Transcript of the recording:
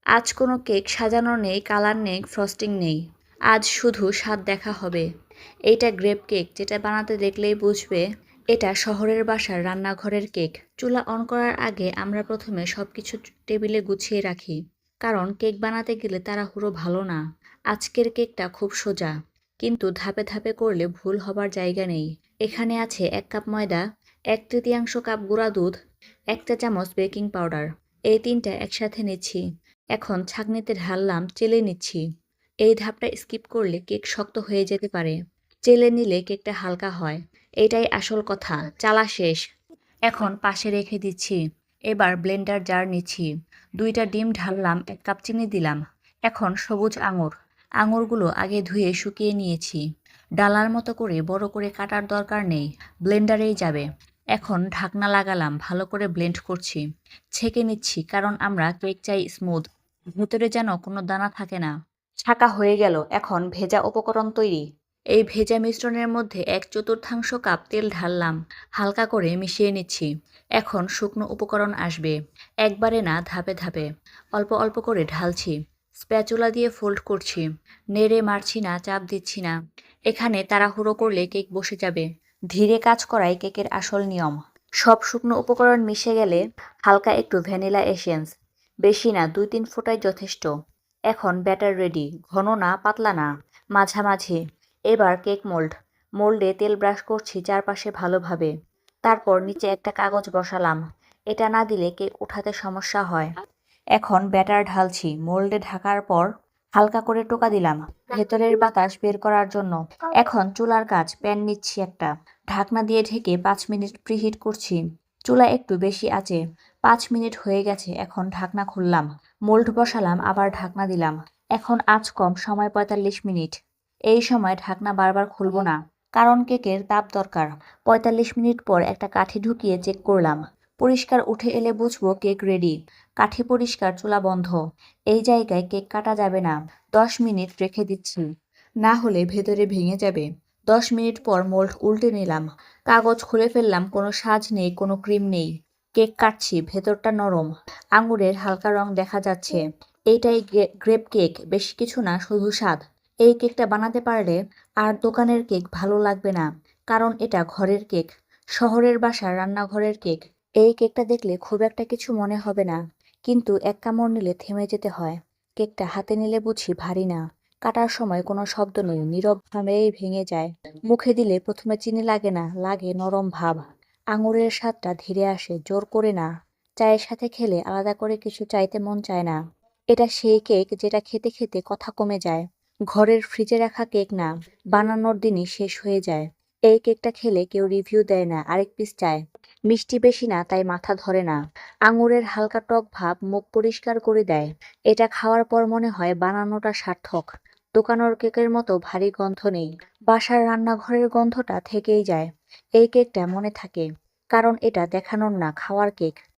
আজ কোনো কেক সাজানো নেই, কালার নেই, ফ্রস্টিং নেই। আজ শুধু স্বাদ দেখা হবে। এইটা গ্রেপ কেক, যেটা বানাতে দেখলেই বুঝবে এটা শহরের বাসার রান্নাঘরের কেক। চুলা অন করার আগে আমরা প্রথমে সবকিছু টেবিলে গুছিয়ে রাখি, কারণ কেক বানাতে গেলে তাড়াহুড়ো ভালো না। আজকের কেকটা খুব সোজা, কিন্তু ধাপে ধাপে করলে ভুল হবার জায়গা নেই। এখানে আছে 1 কাপ ময়দা, 1/3 কাপ গুঁড়া দুধ, 1 চা চামচ বেকিং পাউডার। এই তিনটা একসাথে নিচ্ছি। এখন ছাঁকনিতে ঢাললাম, চেলে নিচ্ছি। এই ধাপটা স্কিপ করলে কেক শক্ত হয়ে যেতে পারে। চেলে নিলে কেকটা হালকা হয়। এটাই আসল কথা। চালা শেষ। এখন পাশে রেখে দিচ্ছি। এবার ব্লেন্ডার জার নিচ্ছি। 2টা ডিম ঢাললাম, 1 কাপ চিনি দিলাম। এখন সবুজ আঙুর। আঙুরগুলো আগে ধুয়ে শুকিয়ে নিয়েছি। ডালার মতো করে বড় করে কাটার দরকার নেই, ব্লেন্ডারেই যাবে। এখন ঢাকনা লাগালাম, ভালো করে ব্লেন্ড করছি। ছেঁকে নিচ্ছি, কারণ আমরা কেক চাই স্মুথ, ভেতরে যেন কোনো দানা থাকে না। ছাঁকা হয়ে গেল, এখন ভেজা উপকরণ তৈরি। এই ভেজা মিশ্রণের মধ্যে 1/4 কাপ তেল ঢাললাম, হালকা করে মিশিয়ে নিচ্ছি। এখন শুকনো উপকরণ আসবে, একবারে না, ধাপে ধাপে। অল্প অল্প করে ঢালছি, স্প্যাচুলা দিয়ে ফোল্ড করছি। নেড়ে মারছি না, চাপ দিচ্ছি না। এখানে তাড়াহুড়ো করলে কেক বসে যাবে। ধীরে কাজ করাই কেকের আসল নিয়ম। সব শুকনো উপকরণ মিশে গেলে হালকা একটু ভ্যানিলা এসেন্স, বেশি না, 2-3 ফোঁটাই যথেষ্ট। এখন ব্যাটার রেডি, ঘন না, পাতলা না, মাঝামাঝি। এবার কেক মোল্ডে তেল ব্রাশ করছি চারপাশে ভালোভাবে। তারপর নিচে একটা কাগজ বসালাম, এটা না দিলে কেক উঠাতে সমস্যা হয়। এখন ব্যাটার ঢালছি, মোল্ডে ঢাকার পর হালকা করে টোকা দিলাম ভেতরের বাতাস বের করার জন্য। এখন চুলার কাজ, প্যান নিচ্ছি একটা, ঢাকনা দিয়ে ঢেকে 5 মিনিট প্রিহিট করছি। চুলা একটু বেশি আছে। 5 মিনিট হয়ে গেছে, এখন ঢাকনা খুললাম, মোল্ড বসালাম, আবার ঢাকনা দিলাম। এখন আঁচ কম, সময় 45 মিনিট। এই সময় ঢাকনা বারবার খুলবো না, কারণ কেকের তাপ দরকার। 45 মিনিট পর একটা কাঠি ঢুকিয়ে চেক করলাম, পরিষ্কার উঠে এলে বুঝবো কেক রেডি। কাঠি পরিষ্কার, চুলা বন্ধ। এই জায়গায় কেক কাটা যাবে না। 10 মিনিট রেখে দিচ্ছি, না হলে ভেতরে ভেঙে যাবে। 10 মিনিট পর মোল্ড উল্টে নিলাম, কাগজ খুলে ফেললাম, কোনো সাজ নেই, কোনো ক্রিম নেই। কেক কাটছি, ভেতরটা নরম, আঙুরের হালকা রং দেখা যাচ্ছে। এইটাই গ্রেপ কেক, বেশি কিছু না, শুধু স্বাদ। এই কেকটা বানাতে পারলে আর দোকানের কেক ভালো লাগবে না, কারণ এটা ঘরের কেক, শহরের বাসার রান্নাঘরের কেক। এই কেকটা দেখলে খুব একটা কিছু মনে হবে না, কিন্তু 1 কামড় নিলে থেমে যেতে হয়। কেকটা হাতে নিলে বুঝি ভারী না, কাটার সময় কোনো শব্দ নেই, নীরবভাবেই ভেঙে যায়। মুখে দিলে প্রথমে চিনি লাগে না, লাগে নরম ভাব। আঙুরের স্বাদটা ধীরে আসে, জোর করে না। চায়ের সাথে খেলে আলাদা করে কিছু চাইতে মন চায় না। এটা সেই কেক যেটা খেতে খেতে কথা কমে যায়। ঘরের ফ্রিজে রাখা কেক না, বানানোর দিনই শেষ হয়ে যায়। এই কেকটা খেলে কেউ রিভিউ দেয় না, আরেক পিস চায়। মিষ্টি বেশি না, তাই মাথা ধরে না। আঙুরের হালকা টক ভাব মুখ পরিষ্কার করে দেয়। এটা খাওয়ার পর মনে হয় বানানোটা সার্থক। দোকানের কেকের মতো ভারী গন্ধ নেই, বাসার রান্নাঘরের গন্ধটা থেকেই যায়। এই কেকটা মনে থাকে, কারণ এটা দেখানোর না, খাওয়ার কেক।